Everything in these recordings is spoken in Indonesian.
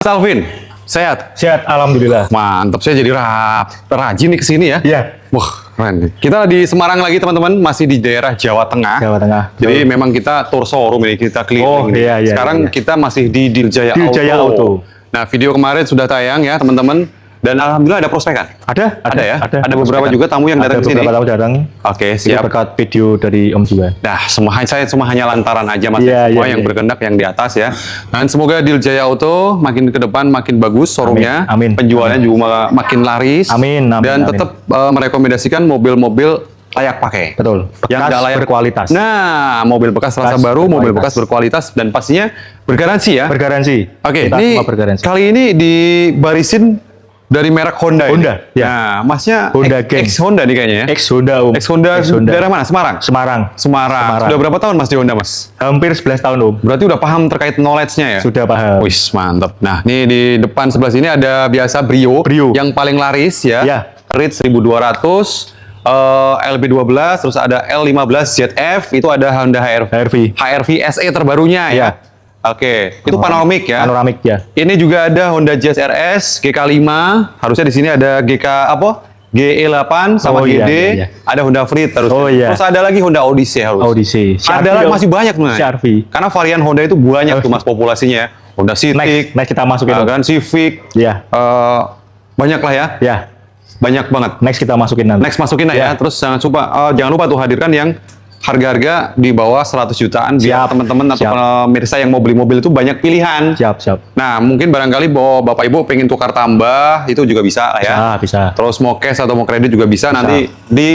Mas Alvin, sehat? Sehat, alhamdulillah. Mantap, saya jadi rajin nih kesini ya. Iya. Wah, keren nih. Kita di Semarang lagi teman-teman, masih di daerah Jawa Tengah. Jawa Tengah. Jadi memang kita tour showroom ini, kita keliling. Iya, iya. Sekarang iya. kita masih di Diljaya Diljaya Auto. Nah, video kemarin sudah tayang ya teman-teman. Dan alhamdulillah ada prospekan. Ada ya? Ada beberapa prospekan. juga tamu yang datang ke sini. Ada beberapa tamu datang. Oke, Itu siap. berkat video dari Om juga. Nah, saya cuma hanya lantaran aja mas. Iya, Semua iya, yang iya. berkendak yang di atas ya. Dan semoga Diljaya Auto makin ke depan makin bagus showroomnya. Amin, amin. Penjualannya juga makin laris. Amin, amin, Dan amin. tetap merekomendasikan mobil-mobil layak pakai. Betul. Yang Bekas nggak layak berkualitas. Nah, mobil bekas rasa Bekas baru, mobil berkualitas. bekas berkualitas dan pastinya bergaransi ya. Bergaransi. Oke, Kita ini semua bergaransi. kali ini dibarisin dari merek Honda. Honda, ini. ya. Nah, masnya Honda Gang. ex Honda nih kayaknya ya. Ex Honda Om. Ex Honda daerah mana? Semarang. Semarang. Semarang. Sudah berapa tahun mas di Honda mas? Hampir 11 tahun Om. Berarti udah paham terkait knowledge-nya ya? Sudah paham. Wih, mantap. Nah, ini di depan sebelah sini ada biasa Brio. Brio. Yang paling laris ya. Ya. Rit 1200, LB12, terus ada L15 ZF, itu ada Honda HRV. HRV SE terbarunya ya. Ya. Oke, itu panoramik ya. Panoramik ya. Ini juga ada Honda Jazz RS GK5, harusnya di sini ada GK apa? GE8 sama Oh, iya, GD, iya, iya. ada Honda Freed terus. Oh, iya. Terus ada lagi Honda Odyssey harus. Odyssey. Ada masih banyak nih. CR-V. Karena varian Honda itu banyak tuh mas populasinya ya. Honda Civic, Next kita masukin Om. kan Civic, Iya. banyak lah ya. Ya. Banyak banget. Next kita masukin nanti. Next masukin lah ya. Ya. Terus jangan lupa tuh hadirkan yang harga-harga di bawah 100 jutaan biar Siap. teman-teman atau Siap. pemirsa yang mau beli mobil itu banyak pilihan. Siap. Nah, mungkin barangkali Bapak Ibu pengen tukar tambah, itu juga bisa lah ya. Bisa. Terus mau cash atau mau kredit juga bisa. Nanti di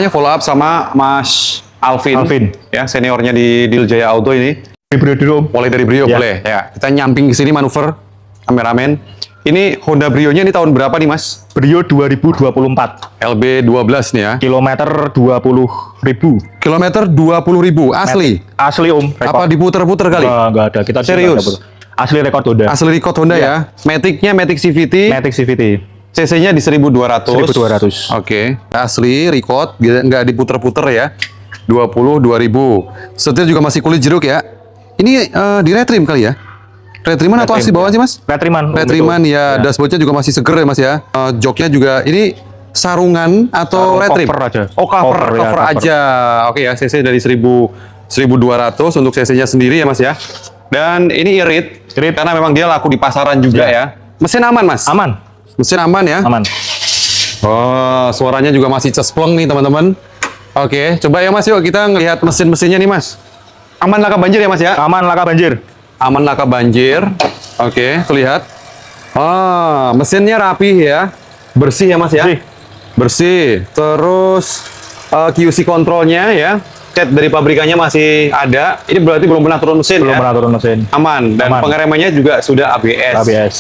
follow up sama Mas Alvin. Ya, seniornya di Diljaya Auto ini. Brio dulu Om. Mulai dari Brio Ya. boleh. Ya, kita nyamping ke sini manuver kameramen. Ini Honda Brio-nya ini tahun berapa nih, Mas? Brio 2024. LB12 nih ya. Kilometer 20.000. Kilometer 20.000 asli. Asli Om. Apa diputer-puter kali? Enggak ada. Kita Serius? nggak ada. Asli rekor Honda. Asli record Honda Iya. ya. Matic-nya Matic CVT. Matic CVT. CC-nya di 1200. 1200. Oke. Asli record, nggak diputer-puter ya. 22.000. Setir juga masih kulit jeruk ya. Ini di retrim kali ya? Retriman atau asli bawah sih mas? Retriman. Om, Retriman itu. ya, dashboardnya juga masih seger ya mas ya. Joknya juga ini sarungan atau retrim? Cover aja. Oh cover, Cover, ya, cover. aja. Oke ya, CC dari 1200 untuk CC-nya sendiri ya mas ya. Dan ini irit, karena memang dia laku di pasaran juga ya. Mesin aman mas? Aman. Mesin aman ya? Aman. Oh, suaranya juga masih cespleng nih teman-teman. Oke, coba ya mas yuk kita ngelihat mesin-mesinnya nih mas. Aman laka banjir ya mas ya? Aman laka banjir. Aman laka banjir. Oke, terlihat. Oh, mesinnya rapih ya. Bersih ya mas ya? Bersih. Bersih. Terus QC kontrolnya ya. Cat dari pabrikannya masih ada. Ini berarti belum pernah turun mesin Belum ya? pernah turun mesin. Aman. Dan Aman. pengeremannya juga sudah ABS. ABS.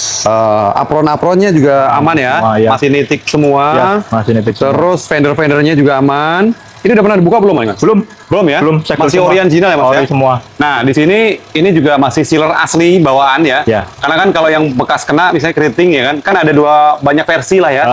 Apron-apronnya juga aman ya? Semua, ya. Masih nitik semua. Ya, masih nitik semua. Terus fender-fendernya juga aman. Ini udah pernah dibuka belum, Mas? Belum. Belum ya? Belum. Cek Masih semua. original ya, Mas Ori ya? semua. Nah, di sini ini juga masih sealer asli bawaan ya. Ya. Karena kan kalau yang bekas kena misalnya keriting ya kan, kan ada banyak versi lah ya.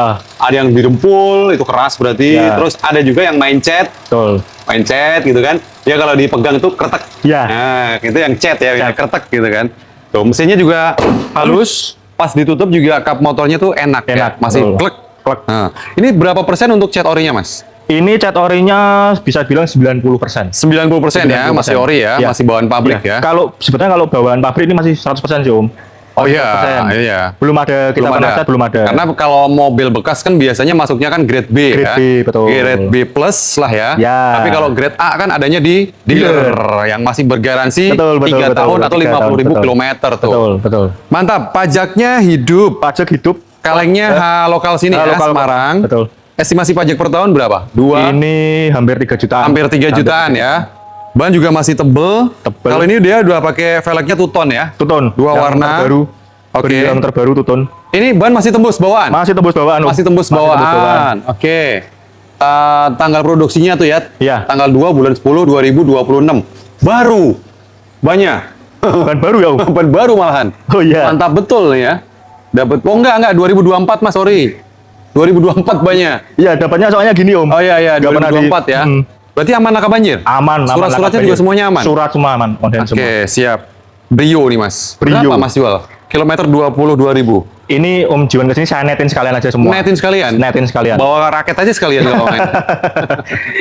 Ada yang didempul, itu keras berarti. Ya. Terus ada juga yang main cat. Betul. Main cat gitu kan. Ya kalau dipegang itu kretek. Ya. Nah, itu yang cat ya, yang kretek gitu kan. Tuh, mesinnya juga halus. Pas ditutup juga kap motornya tuh enak ya. Enak, Masih betul. klek. Nah, ini berapa persen untuk cat orinya, Mas? Ini cat orinya bisa bilang 90%. 90% ya, masih ori ya, masih bawaan pabrik ya. Kalau sebetulnya kalau bawaan pabrik ini masih 100% sih Om. Oh iya, 100%. iya. Belum ada, kita pernah chat belum ada. Karena kalau mobil bekas kan biasanya masuknya kan grade B Grade ya. B, betul. Grade B plus lah ya. Ya. Tapi kalau grade A kan adanya di dealer yang masih bergaransi 3 Betul, tahun atau 3 tahun, 50.000 betul. kilometer tuh. Betul. Mantap, pajaknya hidup. Pajak hidup. Kalengnya lokal sini ya, Lokal, Semarang. Betul. Estimasi pajak per tahun berapa? Ini hampir 3 jutaan. Hampir 3 jutaan ya. Ban juga masih tebel. Tebel. Kalau ini dia udah pakai velgnya two-tone ya. Tuton. Dua Yang warna. terbaru. Oke. Yang terbaru Tuton. Ini ban masih tembus bawaan? Masih tembus bawaan. Om. Masih tembus bawaan. Oke. Tanggal produksinya tuh ya. Iya. Tanggal 2 bulan 10 2026. Baru. Banyak. Ban baru ya Om. Ban baru malahan. Oh iya. Mantap betul nih ya. Dapat. Oh enggak 2024 Mas, sorry. 2024 banyak. Iya, dapatnya soalnya gini Om. Oh iya Nggak pernah 2024 ya. Berarti aman laka banjir? Aman. Surat-suratnya laka juga banjir. semuanya aman? Surat semua aman. Konten semua. Oke, siap. Brio nih mas. Brio. Berapa mas jual? Kilometer 22.000. Ini Om Jiwan kesini saya netin sekalian aja semua. Netin sekalian? Netin sekalian. Bawa raket aja sekalian kalau main.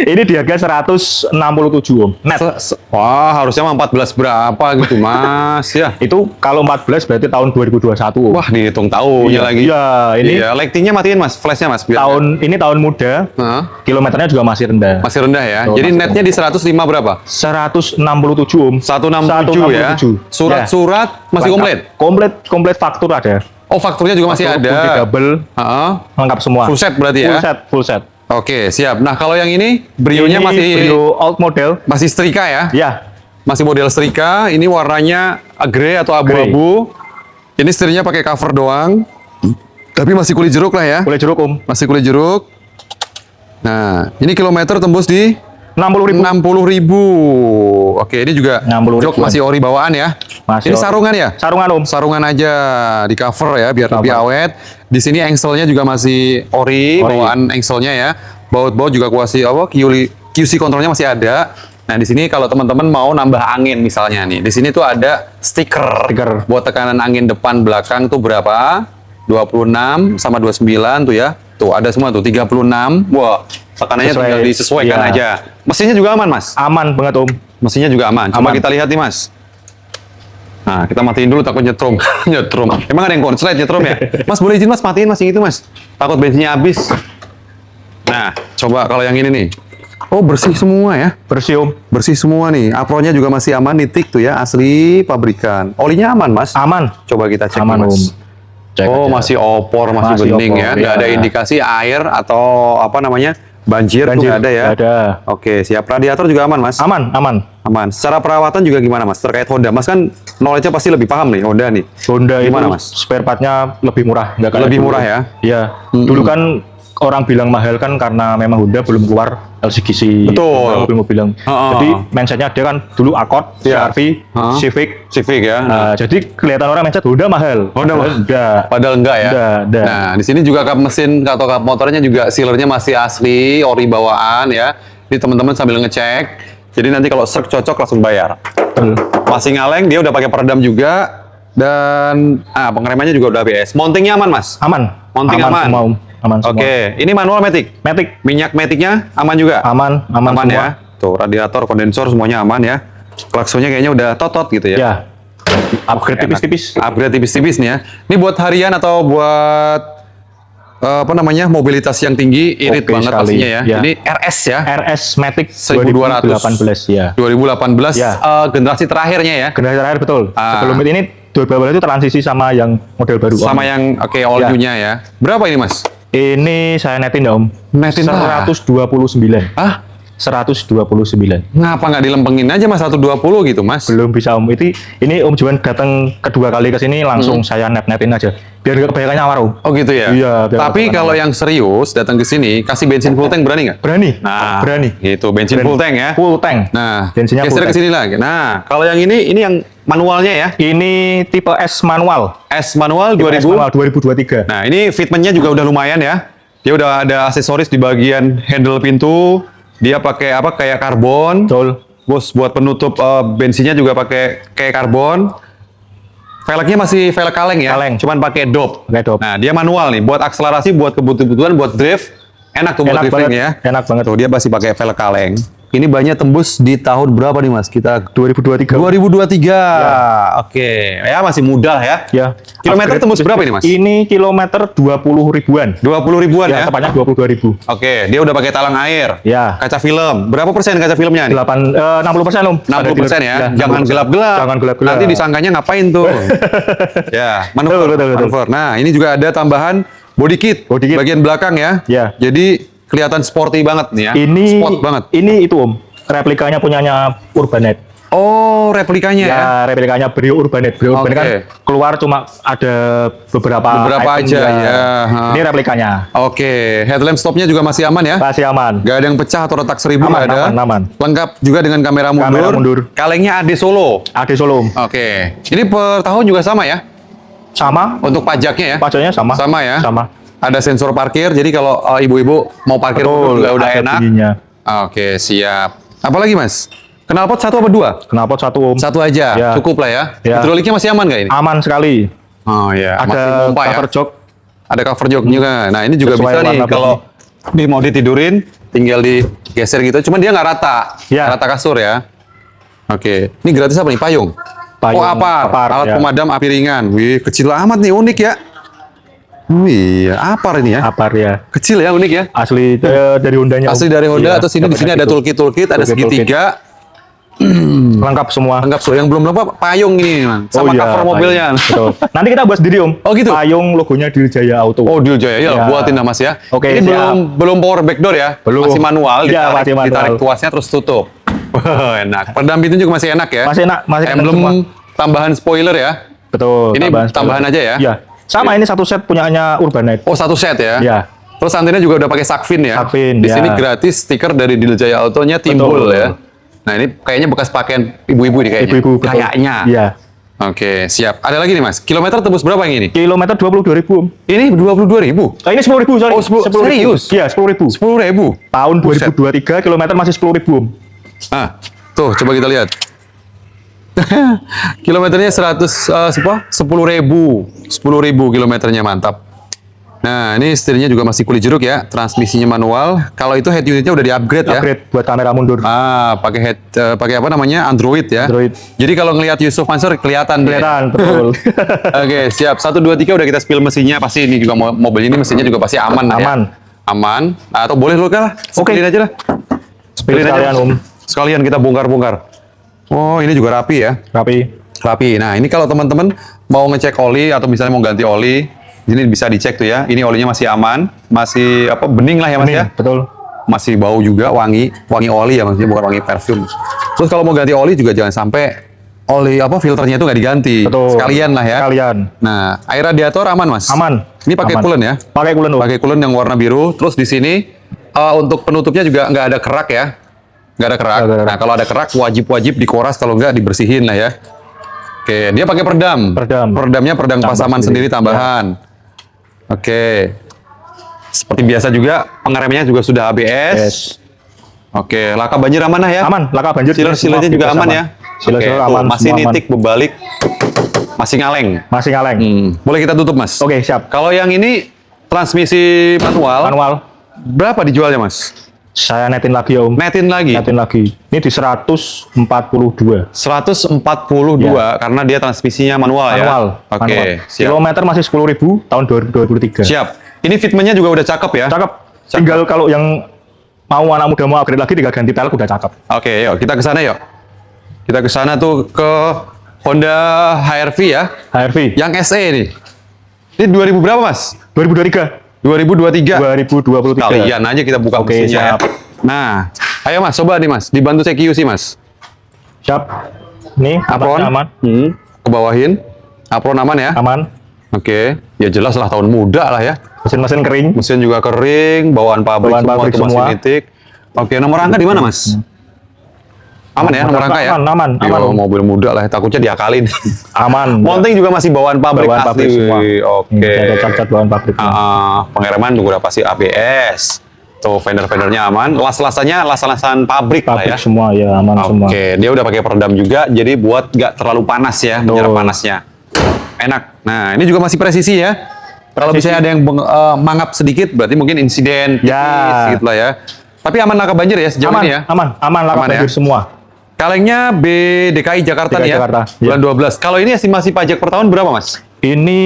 Ini di harga 167 Om. Net. Wah, harusnya mah 14 berapa gitu mas ya. Itu kalau 14 berarti tahun 2021 Om. Wah, dihitung tahunnya Iya, lagi. iya, ini- Iya, lightingnya matiin mas, flashnya mas. Biar Ini tahun muda, Hah? kilometernya juga masih rendah. Masih rendah ya. Oh, Jadi masih netnya di 105 berapa? 167 Om. 167 ya. 167. Surat-surat masih komplit. Komplit faktur ada. Oh, fakturnya juga masih Faktur, ada. kunci double, Heeh. lengkap semua. Full set berarti ya? Full set. Oke, siap. Nah, kalau yang ini Brio-nya Ini masih Brio old model. masih setrika ya? Ya, Masih model setrika. Ini warnanya grey atau abu-abu. Ini setirnya pakai cover doang. Tapi masih kulit jeruk lah ya. boleh jeruk Om. Masih kulit jeruk. Nah, ini kilometer tembus di 60.000. 60.000. Oke, ini juga 60.000. jok masih ori bawaan ya. Masih Ini ori. sarungan ya? Sarungan Om. Sarungan aja di cover ya biar lebih awet. Di sini engselnya juga masih ori, bawaan engselnya ya. Baut-baut juga QC kontrolnya masih ada. Nah, di sini kalau teman-teman mau nambah angin misalnya nih. Di sini tuh ada stiker. Stiker. Buat tekanan angin depan belakang tuh berapa? 26 sama 29 tuh ya. Tuh ada semua tuh 36. Wah, tekanannya tinggal disesuaikan Iya. aja. Mesinnya juga aman, Mas. Aman banget Om. Mesinnya juga aman. Coba Aman. kita lihat nih, Mas. Nah, kita matiin dulu takut nyetrum. Nyetrum. Emang ada yang konslet nyetrum ya? Mas, boleh izin Mas matiin Mas yang itu, Mas. Takut bensinnya habis. Nah, coba kalau yang ini nih. Oh, bersih semua ya. Bersih Om. Bersih semua nih. Apronnya juga masih aman, nitik tuh ya, asli pabrikan. Olinya aman, Mas. Aman. Coba kita cek Aman nih, Mas. Om. Cek Oh, aja. masih opor, masih bening opor, ya. Nggak ada ya. indikasi air atau apa namanya banjir tuh nggak ada ya. Nggak ada. Oke, siap. Radiator juga aman, Mas. Aman. Aman. Secara perawatan juga gimana, Mas? Terkait Honda, Mas kan knowledge-nya pasti lebih paham nih Honda nih. Honda Gimana, itu Mas? spare part-nya lebih murah. Nggak kayak Lebih dulu. murah ya? Iya. Dulu kan orang bilang mahal kan karena memang Honda belum keluar LCGC. Betul. Mobil-mobil bilang. Heeh. Jadi mindset-nya dia kan dulu Accord, Iya. CR-V, Heeh. Civic. Civic ya. Nah, jadi kelihatan orang mindset Honda mahal. Honda mahal. Enggak. Padahal enggak ya. Enggak. Nah, di sini juga kap mesin atau kap motornya juga sealernya masih asli, ori bawaan ya. Jadi teman-teman sambil ngecek. Jadi nanti kalau serk cocok langsung bayar. Betul. Masih ngaleng, dia udah pakai peredam juga dan pengeremannya juga udah ABS. Mountingnya aman, Mas? Aman. Mounting aman. Semua, Om. Aman semua. Oke, ini manual matic. Matic. Minyak maticnya aman juga? Aman semua. ya. Tuh, radiator, kondensor semuanya aman ya. Klaksonnya kayaknya udah totot gitu ya. Ya. Upgrade Enak. tipis-tipis. Upgrade tipis-tipis nih ya. Ini buat harian atau buat apa namanya mobilitas yang tinggi, irit Oke banget sekali. pastinya ya. Ya. Ini RS ya. RS Matic 1200. 2018 ya. 2018 Ya. generasi terakhirnya ya. Generasi terakhir betul. Ah. Sebelum ini 2018 itu transisi sama yang model baru. Om. Sama yang all Ya. new-nya ya. Berapa ini, Mas? Ini saya netin ya Om. Netin berapa? 129. Ah, 129. ngapa nggak dilempengin aja Mas 120 gitu, Mas? Belum bisa Om. Ini Om Juan datang kedua kali ke sini langsung saya netin aja. Biar nggak kebanyakan nyawar Om. Oh gitu ya? Iya, biar Tapi nggak kalau yang serius datang ke sini, kasih bensin full tank berani nggak? Berani. Nah, Berani. gitu. Bensin Berani. full tank ya? Full tank. Nah, Bensinnya full geser ke tank. sini lagi. Nah, kalau yang ini yang manualnya ya? Ini tipe S manual. S manual Tipe S 2000. manual 2023. Nah, ini fitmentnya juga udah lumayan ya. Dia udah ada aksesoris di bagian handle pintu. Dia pakai apa kayak karbon. Betul. Bos buat penutup bensinnya juga pakai kayak karbon. Velgnya masih velg kaleng ya. Kaleng. Cuman pakai dop. Pakai dop. Nah, dia manual nih buat akselerasi, buat kebutuhan, buat drift. Enak tuh buat Enak drifting banget. ya. Enak banget. Tuh dia masih pakai velg kaleng. Ini banyak tembus di tahun berapa nih Mas? Kita 2023. 2023. Oke. Ya masih muda lah ya. Ya. Kilometer Upgrade. tembus berapa ini Mas? Ini kilometer 20 ribuan. 20 ribuan ya. Ya, tepatnya 22.000. Oke, dia udah pakai talang air. Ya. Kaca film. Berapa persen kaca filmnya nih? 60% Om. 60% ya. Ya, Jangan 60%. gelap-gelap. Jangan gelap-gelap. Nanti disangkanya ngapain tuh? Ya, manuver. Betul. Manuver. Nah, ini juga ada tambahan body kit. Body kit. Bagian belakang ya. Ya. Jadi kelihatan sporty banget nih ya. Ini Sport banget. Ini itu Om. Replikanya punyanya Urbanet. Oh, replikanya ya. Ya, replikanya Brio Urbanet. Brio Urbanet Oke. kan keluar cuma ada beberapa Beberapa item aja, ya. Ha. Ini replikanya. Oke, headlamp stopnya juga masih aman ya. Masih aman. Gak ada yang pecah atau retak 1000 Aman, nggak ada. aman. Lengkap juga dengan kamera mundur. Kamera mundur. Kalengnya AD Solo. AD Solo Om. Oke. Ini per tahun juga sama ya? Sama. Untuk pajaknya ya? Pajaknya sama. Sama ya? Sama. Ada sensor parkir, jadi kalau ibu-ibu mau parkir Betul, juga udah ada enak. bunyinya. Oke, siap. Apalagi Mas? Knalpot satu apa dua? Knalpot satu Om. Satu aja, Ya. cukup lah ya. Ya. Hidroliknya masih aman nggak ini? Aman sekali. Oh ya, masih Ada pompa ya. cover jok. Ada cover jok juga. Nah ini juga Sesuai bisa nih warna kalau mau ditidurin, tinggal digeser gitu. Cuman dia nggak rata, Ya. rata kasur ya. Oke, ini gratis apa nih? Payung. Payung, Oh apar, alat ya. pemadam api ringan. Wih, kecil amat nih, unik ya. Wih, apar ini ya. Apar ya. Kecil ya, unik ya. Asli dari Hondanya. Om. Asli dari Honda. Iya, Terus ini di sini ada toolkit, ada Toolkit. segitiga. Lengkap semua. Anggap so, yang belum lengkap payung ini, man. Sama iya, cover payung. mobilnya. Betul. Nanti kita bahas sendiri Om. Oh, gitu? Payung logonya Diljaya Auto. Oh, Deal Jaya, ya, Ya. buatin lah Mas ya. Oke, ini siap. belum power backdoor ya, Belum. masih manual, Ya, masih manual. ditarik tuasnya terus tutup. Wah, enak. Peredam pintu juga masih enak ya. Masih enak, masih enak Emblem semua. tambahan spoiler ya. Betul. Ini tambahan spoiler. aja ya? Iya. Sama ini satu set punyanya Urbanite. Oh, satu set ya. Iya. Terus antenanya juga udah pakai Sakfin ya. Sakfin, Di ya. sini gratis stiker dari Diljaya Autonya timbul Betul. ya. Nah, ini kayaknya bekas pakaian ibu-ibu nih kayaknya. Ibu-ibu. betul. Kayaknya. Iya. Oke, siap. Ada lagi nih Mas. Kilometer tembus berapa yang ini? Kilometer 22.000 Om. Ini 22.000. Ini 10.000 sorry. Oh, 10.000. Serius? Iya 10.000. 10.000. Tahun Buset. 2023 kilometer masih 10.000 Om. Ah, tuh coba kita lihat. Kilometernya 10.000 kilometernya, mantap. Nah, ini setirnya juga masih kulit jeruk ya, transmisinya manual. Kalau itu head unitnya udah di-upgrade ya. Upgrade buat kamera mundur. Ah, pakai apa namanya? Android ya. Android. Jadi kalau ngelihat Yusuf Mansur kelihatan deh. Kelihatan betul. Oke, siap. 1 2 3 udah kita spill mesinnya, pasti ini juga mobil ini mesinnya juga pasti aman lah ya. Aman. Aman. Atau boleh lo lah. Oke. Spillin aja lah. Spillin aja. sekalian, Om. Sekalian kita bongkar-bongkar. Oh, ini juga rapi ya. Rapi. Rapi. Nah, ini kalau teman-teman mau ngecek oli atau misalnya mau ganti oli, ini bisa dicek tuh ya. Ini olinya masih aman, masih apa bening lah ya Mas Ini, ya. betul. Masih bau juga, wangi oli ya maksudnya, bukan wangi parfum. Terus kalau mau ganti oli juga jangan sampai oli apa filternya itu nggak diganti. Betul. Sekalian lah ya. Sekalian. Nah, air radiator aman Mas. Aman. Ini pakai Aman. coolant ya. Pakai coolant Om. Pakai coolant yang warna biru. Terus di sini untuk penutupnya juga nggak ada kerak ya. Nggak ada kerak. Nggak ada kerak. Nah, kalau ada kerak wajib dikoras, kalau nggak dibersihin lah ya. Oke, dia pakai peredam. Peredam. Peredamnya peredam Tambah pasaman sendiri sendiri. tambahan. Oke. Seperti biasa juga pengeremnya juga sudah ABS. Yes. Oke, laka banjir aman lah ya. Aman. Laka banjir. Sealer-sealernya semua juga bebas aman ya. Sealer Oke, tuh, aman. masih semua aman. nitik berbalik. Masih ngaleng. Masih ngaleng. Boleh kita tutup, Mas? Oke, siap. Kalau yang ini transmisi manual, Manual. berapa dijualnya, Mas? Saya netin lagi ya Om. Netin lagi. Netin lagi. Ini di 142. 142 karena dia transmisinya manual, ya. Manual. Oke, Manual. siap. Kilometer masih 10.000 tahun 2023. Siap. Ini fitmentnya juga udah cakep ya. Cakep. Tinggal kalau yang mau anak muda mau upgrade lagi tinggal ganti pelek udah cakep. Oke, yuk kita ke sana yuk. Kita ke sana tuh ke Honda HR-V ya. HRV. Yang SE nih. Ini 2000 berapa, Mas? 2023. 2023. 2023. Kalian aja kita buka Oke, mesinnya ya. siap. Nah, ayo Mas, coba nih Mas, dibantu saya QC Mas. Siap. Nih, Apron, aman. ke bawahin. Apron aman ya? Aman. Oke, ya jelas lah tahun muda lah ya. Mesin-mesin kering. Mesin juga kering, bawaan pabrik Bawaan semua, pabrik tuh masih semua. nitik. Oke, nomor rangka di mana Mas? Aman ya, nomor rangka ya? Aman. Yo, mobil muda lah, takutnya diakalin. Aman. Mounting juga masih bawaan pabrik Bawaan asli. pabrik semua. Oke. Cat-cat bawaan pabrik. Pengereman juga udah pasti ABS. Tuh fender-fendernya aman. Las-lasan pabrik lah Pabrik ya. semua ya aman semua. Oke, dia udah pakai peredam juga, jadi buat nggak terlalu panas ya, menyerap Betul. panasnya. Enak. Nah, ini juga masih presisi ya. Kalau Presisi. misalnya ada yang mangap sedikit, berarti mungkin insiden Ya. tipis gitu lah ya. Tapi aman laka banjir ya sejauh Aman, ini ya. aman laka Aman ya? banjir semua. Kalengnya BDKI Jakarta DKI nih ya. Jakarta, Bulan 12. Kalau ini estimasi pajak per tahun berapa, Mas? Ini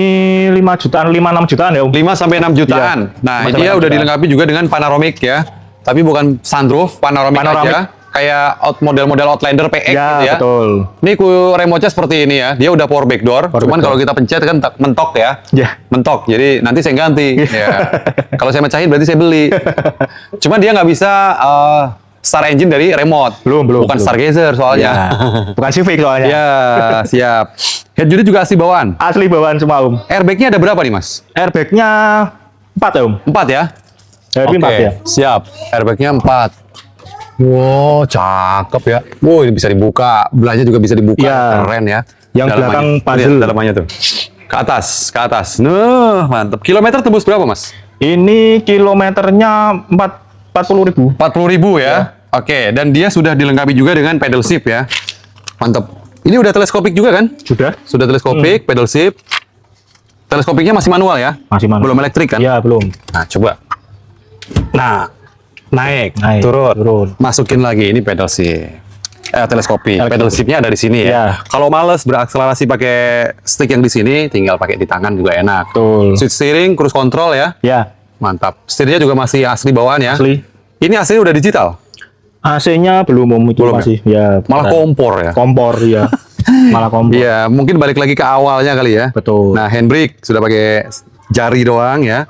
5 jutaan, 5-6 jutaan ya Om. 5 sampai 6 jutaan. Iya. Nah, 5 ini sampai dia 6 udah jutaan. dilengkapi juga dengan panoramic ya. Tapi bukan sunroof, panoramic Panoramic. aja. Kayak model-model Outlander PX Ya, gitu ya. betul. Ini remote-nya seperti ini ya. Dia udah power backdoor. Power Cuman backdoor. kalau kita pencet kan mentok ya. Ya. Mentok. Jadi nanti saya ganti. ya. Kalau saya mecahin berarti saya beli. Cuman dia nggak bisa start engine dari remote. Belum. Bukan Stargazer soalnya. Ya. Bukan Civic soalnya. Ya, siap. Head unit juga asli bawaan. Asli bawaan semua Om. Airbagnya ada berapa nih, Mas? Airbagnya 4 ya Om. 4 ya? Airbag 4 ya. Siap. Airbagnya 4. Wow, cakep ya. Wow, ini bisa dibuka. Belahnya juga bisa dibuka. Iya. Keren ya. Yang belakang puzzle. Lihat dalamannya tuh. Ke atas. Nah, mantep. Kilometer tembus berapa, Mas? Ini kilometernya 40.000. 40.000 ya. Oke, dan dia sudah dilengkapi juga dengan pedal shift ya. Mantap. Ini udah teleskopik juga kan? Sudah teleskopik, pedal shift. Teleskopiknya masih manual ya? Masih manual. Belum elektrik kan? Iya, belum. Nah, coba. Nah, naik, turun. masukin lagi. Ini pedal shift. Teleskopik. Pedal shiftnya ada di sini ya. Iya. Kalau males berakselerasi pakai stick yang di sini, tinggal pakai di tangan juga enak. Betul. Switch steering, cruise control ya. Ya. Mantap. Setirnya juga masih asli bawaan ya. Asli. Ini aslinya udah digital. AC-nya belum itu Belum masih ya. Malah kompor ya. Kompor ya. Malah kompor. Iya, mungkin balik lagi ke awalnya kali ya. Betul. Nah, handbrake sudah pakai jari doang ya.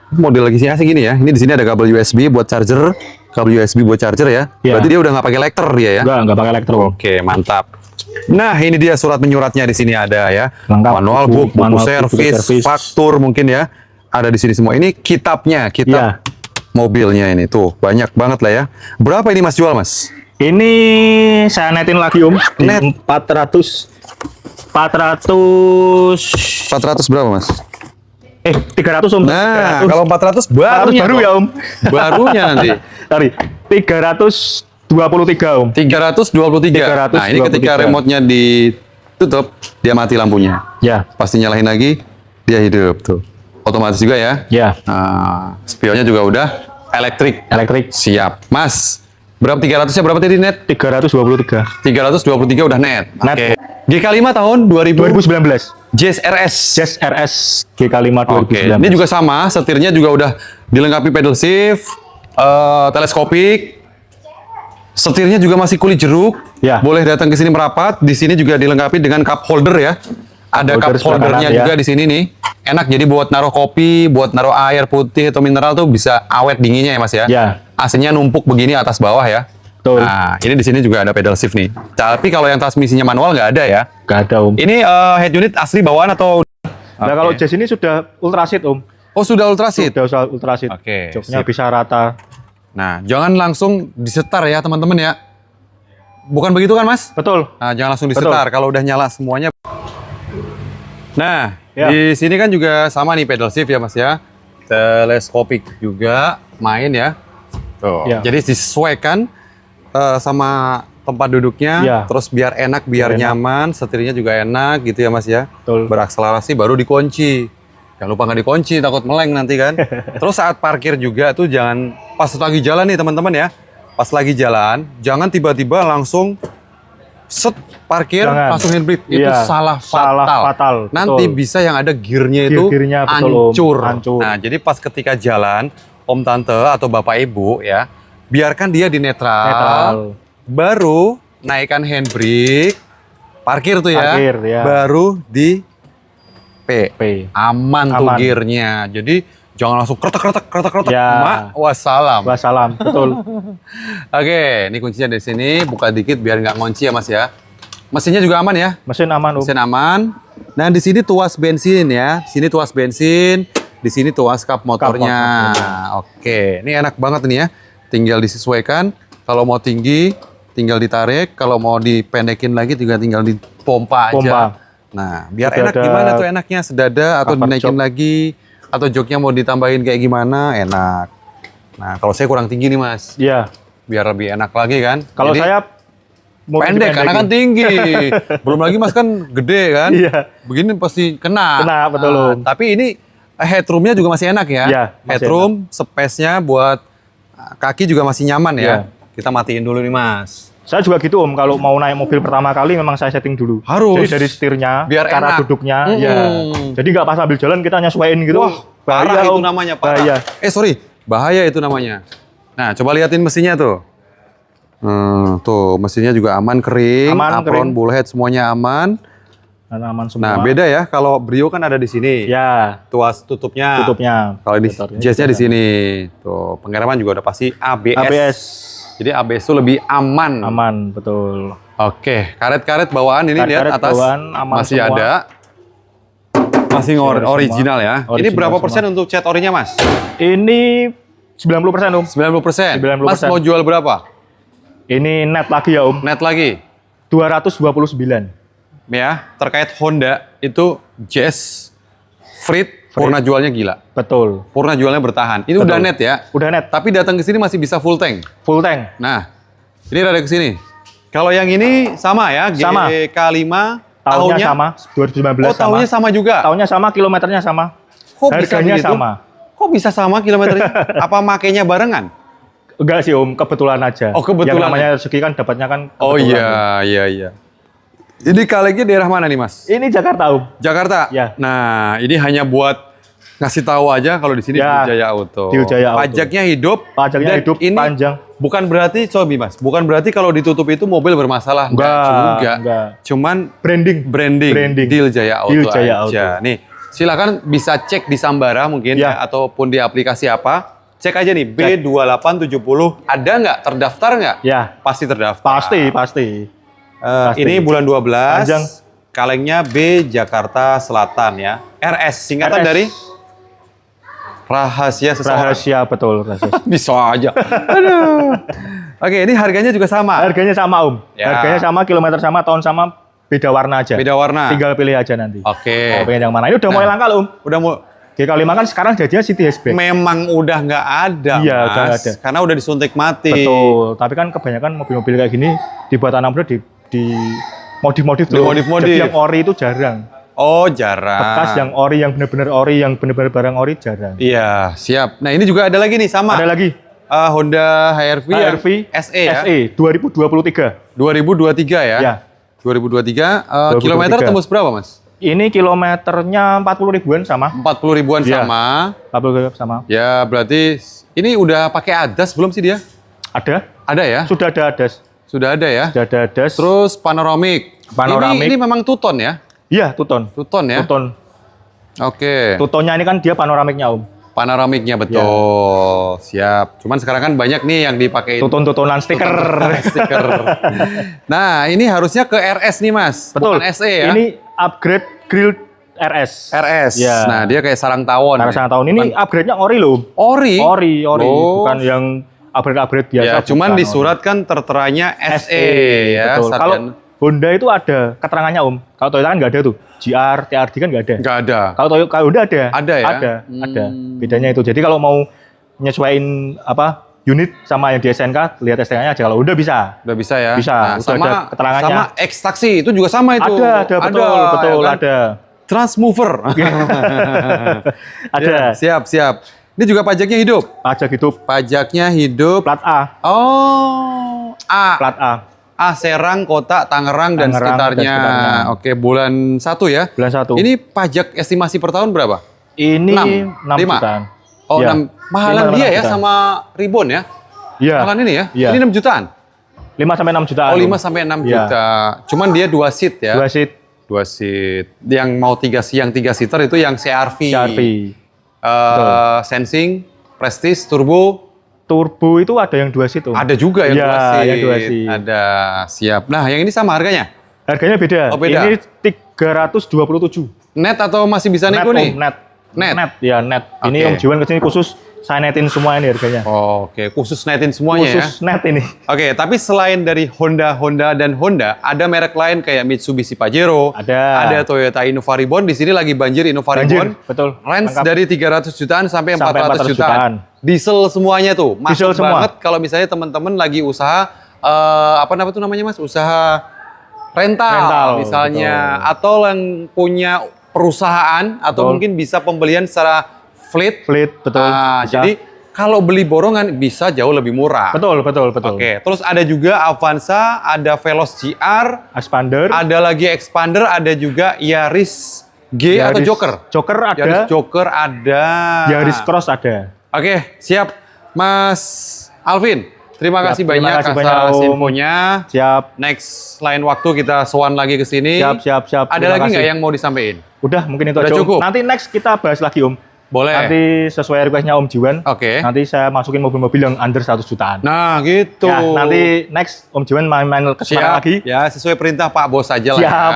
Model lagi sih gini ya. Ini di sini ada kabel USB buat charger, kabel USB buat charger ya. Iya. Berarti dia udah nggak pakai lekter dia ya. Enggak pakai elektro. Oke, mantap. Nah, ini dia surat menyuratnya di sini ada ya. Lengkap. Manual book, buku Manual book, servis, servis. faktur mungkin ya. Ada di sini semua. Ini kitab Iya. mobilnya ini tuh banyak banget lah ya. Berapa ini Mas jual Mas? Ini saya netin lagi Om. Di Net. 400 berapa Mas? 300 Om. Nah, 300. kalau 400 barunya baru dong. ya Om. Barunya nanti. Sorry. 323 Om. 323. Nah, ini ketika 323. remote-nya ditutup, dia mati lampunya. Ya. Pasti nyalain lagi, dia hidup tuh. Otomatis juga ya. Ya. Nah, spionnya juga udah elektrik. Elektrik. Siap. Mas, berapa 300-nya berapa tadi net? 323. 323 udah net. Net. Oke. GK5 tahun 2019. Jazz RS. Jazz RS GK5 Oke, 2019. ini juga sama, setirnya juga udah dilengkapi pedal shift, teleskopik. Setirnya juga masih kulit jeruk. Ya. Boleh datang ke sini merapat. Di sini juga dilengkapi dengan cup holder ya. Ada holder cup sebelah holdernya kanan, ya. juga di sini nih. Enak jadi buat naruh kopi, buat naruh air putih atau mineral tuh bisa awet dinginnya ya Mas ya. Ya. AC-nya numpuk begini atas bawah ya. Betul. Nah, ini di sini juga ada pedal shift nih. Tapi kalau yang transmisinya manual nggak ada ya. Gak ada Om. Ini head unit asli bawaan atau? Nah Oke. kalau Jazz ini sudah ultraseat Om. Oh sudah ultraseat. Sudah ultraseat. Oke, Joknya sip. bisa rata. Nah, jangan langsung disetar ya teman-teman ya. Bukan begitu kan Mas? Betul. Nah, jangan langsung Betul. disetar kalau udah nyala semuanya. Nah, Ya. di sini kan juga sama nih pedal shift ya Mas ya. Teleskopik juga main ya. Tuh. Ya. Jadi disesuaikan sama tempat duduknya, Ya. terus biar enak, biar Biar enak. nyaman, setirnya juga enak gitu ya Mas ya. Betul. Berakselerasi baru dikunci. Jangan lupa nggak dikunci, takut meleng nanti kan. Terus saat parkir juga tuh jangan pas lagi jalan nih teman-teman ya. Pas lagi jalan, jangan tiba-tiba langsung set parkir Jangan. langsung handbrake. Itu Iya, salah salah fatal. fatal, Nanti betul. bisa yang ada gearnya itu Gear-gearnya, betul, Om. hancur. Hancur. Nah, jadi pas ketika jalan, Om Tante atau Bapak Ibu ya, biarkan dia di netral. Netral. Baru naikkan handbrake, parkir tuh ya. Parkir, ya. Baru di P. Aman tuh Aman. gearnya. Jadi jangan langsung kretek. Ya. Mak, wassalam. Wassalam. Betul. Oke, ini kuncinya dari sini. Buka dikit biar nggak ngunci ya Mas ya. Mesinnya juga aman ya. Mesin aman Om. Mesin aman. Nah di sini tuas bensin ya. Di sini tuas bensin. Di sini tuas kap motornya. Oke, ini enak banget nih ya. Tinggal disesuaikan. Kalau mau tinggi, tinggal ditarik. Kalau mau dipendekin lagi, juga tinggal dipompa aja. Pompa. Nah, biar Sudah enak ada gimana tuh enaknya sedada atau cover dinaikin jok. lagi atau joknya mau ditambahin kayak gimana, enak. Nah, kalau saya kurang tinggi nih Mas, Iya. biar lebih enak lagi kan. Kalau Jadi, saya mau pendek karena kan tinggi. Belum lagi Mas kan gede kan. Iya. Begini pasti kena. Kena, betul, Nah, Om. tapi ini headroomnya juga masih enak ya. Iya, masih Headroom, space-nya buat kaki juga masih nyaman ya. Iya. Kita matiin dulu nih Mas. Saya juga gitu Om, kalau mau naik mobil pertama kali memang saya setting dulu. Harus. Jadi dari setirnya, Biar cara enak. duduknya, Mm-mm. ya. Jadi nggak pas sambil jalan kita nyesuaiin gitu. Wah, parah itu Om. namanya, parah. Bahaya. Sorry, bahaya itu namanya. Nah, coba liatin mesinnya tuh. Tuh, mesinnya juga aman, kering, Aman, apron, kering. bullhead semuanya aman. Dan aman semua. Nah, beda ya kalau Brio kan ada di sini. Ya, Tuas tutupnya. tutupnya. Kalau di Motornya Jazz-nya di juga. sini. Tuh, pengereman juga udah pasti ABS. ABS. Jadi ABS itu lebih aman. Aman, betul. Oke, karet-karet bawaan ini lihat Karet-karet atas bawaan aman masih semua. ada. Masih Masih ada original semua. ya. Ini Original berapa semua. persen untuk cat orinya, Mas? Ini 90% Om. 90%. 90%. Mas mau jual berapa? Ini net lagi ya Om. Net lagi. 229. Ya, terkait Honda itu Jazz Frit, Purna jualnya gila. Betul. Purna jualnya bertahan. Ini Betul. udah net ya. Udah net. Tapi datang ke sini masih bisa full tank. Full tank. Nah, ini rada ke sini. Kalau yang ini sama ya, Sama. GK5 Tahunnya sama, 2019 Oh, tahunnya sama juga. Tahunnya sama, kilometernya sama. Kok bisa Harganya begitu? sama. Kok bisa sama kilometernya? Apa makainya barengan? Enggak sih Om, kebetulan aja. Oh, kebetulan. Yang namanya rezeki kan dapatnya kan Oh kebetulan. iya. Ini kalengnya daerah mana nih, Mas? Ini Jakarta Om. Jakarta. Ya. Nah, ini hanya buat ngasih tahu aja kalau di sini Ya, di Wijaya Auto. di Wijaya Auto. Pajaknya hidup. Pajaknya dan hidup, ini panjang. Bukan berarti, Mas. Bukan berarti kalau ditutup itu mobil bermasalah. Juga. Enggak. Cuman Branding. branding. Di Wijaya Auto Di Wijaya aja. Auto. Nih, silakan bisa cek di Sambara mungkin Ya. ya, ataupun di aplikasi apa. Cek aja nih, B2870. Ada nggak? Terdaftar nggak? Ya, Pasti terdaftar. pasti. Pasti. Ini bulan 12. Panjang. Kalengnya B Jakarta Selatan ya. RS, singkatan RS. dari rahasia seseorang. Rahasia betul, rahasia. Bisa aja. Aduh. Oke, ini harganya juga sama. Harganya sama Om. Ya. Harganya sama, kilometer sama, tahun sama, beda warna aja. Beda warna. Tinggal pilih aja nanti. Oke. Mau pengen yang mana? Ini udah mulai langka loh Om. Udah mau GK5 kan sekarang jadinya City Hatchback. memang udah nggak ada, Iya, Mas. udah nggak ada. Karena udah disuntik mati. Betul. Tapi kan kebanyakan mobil-mobil kayak gini dibuat anak muda di modif-modif tuh. Dimodif-modif. Jadi yang ori itu jarang. Oh, jarang. Bekas yang ori, yang benar-benar ori, yang benar-benar barang ori jarang. Iya, siap. Nah, ini juga ada lagi nih sama. Ada lagi Honda HR-V yang HRV SE ya. SE 2023. 2023 ya. Ya. 2023. 2023. Kilometer tembus berapa, Mas? Ini kilometernya 40 ribuan sama. 40 ribuan Iya. sama. 40 ribuan sama. Ya, berarti ini udah pakai ADAS belum sih dia? Ada? Ada ya? Sudah ada ADAS. Sudah ada ya? Sudah ada ADAS. Terus panoramic. Panoramic. Ini memang Tuton ya? Iya, Tuton. Tuton ya? Tuton. Oke. Tutonnya ini kan dia panoramiknya Om. Panoramiknya betul. Siap. Cuman sekarang kan banyak nih yang dipakai Tuton-tutonan stiker. stiker. Nah, ini harusnya ke RS nih, Mas. Betul. Bukan SE ya? Ini upgrade grill RS. RS. Ya. Nah, dia kayak sarang tawon. Karena ya. sangat tahun ini upgrade-nya ori loh. Ori. Ori. Oh. Bukan yang upgrade biasa. Ya, cuman bukan di ori. surat kan terteranya SE ya. Betul. Kalau Honda itu ada keterangannya Om. Kalau Toyota kan nggak ada tuh. GR, TRD kan nggak ada. nggak ada. Kalau Honda ada. Ada ya? Ada. Bedanya itu. Jadi kalau mau nyesuaiin apa unit sama yang di SNK, lihat STK-nya aja. Kalau Honda bisa. Udah bisa ya? Bisa, Nah, udah sama, ada keterangannya. sama X taksi itu juga sama itu. Ada, betul, ya kan? ada. Transmover. Ada. Ya, siap, siap. Ini juga pajaknya hidup. Pajak hidup Pajaknya hidup. plat A. Oh, A. Plat A. A Serang, Kota, Tangerang, dan Tangerang dan sekitarnya. sekitarnya. Oke, bulan 1 ya. Bulan 1. Ini pajak estimasi per tahun berapa? Ini 6 Lima? jutaan. Oh, Ya. 6. Mahalan 5 dia sampai ya 6 jutaan. sama Ribbon ya? Iya. Mahalan ini ya? Iya. Ini 6 jutaan? 5 sampai 6 jutaan. Oh, 5 sampai 6 Iya. juta. Cuman dia 2 seat ya? 2 seat 2 seat. Yang mau 3 seater itu yang CR-V. CR-V. Sensing, Prestige, Turbo. Turbo itu ada yang 2 seat, Om. Ada juga yang Iya, 2 seat. yang 2 seat. Ada, siap. Nah, yang ini sama harganya? Harganya beda. Oh, beda. Ini 327. Net atau masih bisa Net, nego nih? Om, net. Net? Net, ya net. Ini Oke. Om Jiwan kesini khusus saya netin semua ini harganya. Oke, khusus netin semuanya ya? Khusus net ini. Oke, tapi selain dari Honda, dan Honda, ada merek lain kayak Mitsubishi Pajero, Ada. Toyota Innova Reborn. Di sini lagi banjir Innova Reborn. Banjir, betul. Range Lengkap. dari 300 jutaan sampai Sampai 400 400 jutaan. jutaan. Diesel semuanya tuh. Masuk Diesel semua. banget kalau misalnya teman-teman lagi usaha apa namanya Mas? Usaha rental misalnya, atau yang punya perusahaan atau Betul. mungkin bisa pembelian secara fleet. Fleet, betul. Ah, Bisa. jadi kalau beli borongan bisa jauh lebih murah. Betul. Oke, terus ada juga Avanza, ada Veloz GR, Expander. ada lagi Expander, ada juga Yaris G atau Yaris Joker. Joker ada. Yaris Joker ada. Yaris Cross ada. Oke, siap. Mas Alvin, terima Siap, kasih terima banyak kasih atas banyak, Om. infonya. Siap. Next, lain waktu kita sowan lagi ke sini. Siap. Ada Terima lagi nggak kasih. yang mau disampaikan? Udah, mungkin itu Udah aja. Om. cukup? Nanti next kita bahas lagi, Om. Boleh. Nanti sesuai requestnya Om Jiwan. Oke. Nanti saya masukin mobil-mobil yang under 100 jutaan. Nah, gitu. Ya, nanti next Om Jiwan main-main ke Semarang Siap. lagi. Ya, sesuai perintah Pak Bos aja lah. Siap.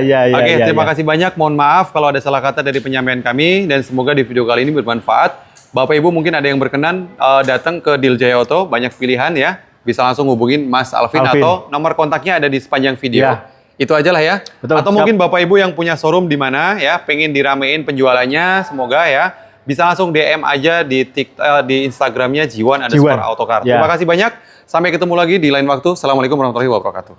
Ya. Oke, terima ya. kasih banyak. Mohon maaf kalau ada salah kata dari penyampaian kami dan semoga di video kali ini bermanfaat. Bapak Ibu mungkin ada yang berkenan datang ke Wijaya Auto, banyak pilihan ya. Bisa langsung hubungin Mas Alvin. Alvin. Atau nomor kontaknya ada di sepanjang video. Ya. Itu aja lah ya. Betul, Atau siap. mungkin Bapak Ibu yang punya showroom di mana ya, pengen diramein penjualannya, semoga ya bisa langsung DM aja di di Instagramnya Jiwan_Autocar. Ya. Terima kasih banyak. Sampai ketemu lagi di lain waktu. Assalamualaikum warahmatullahi wabarakatuh.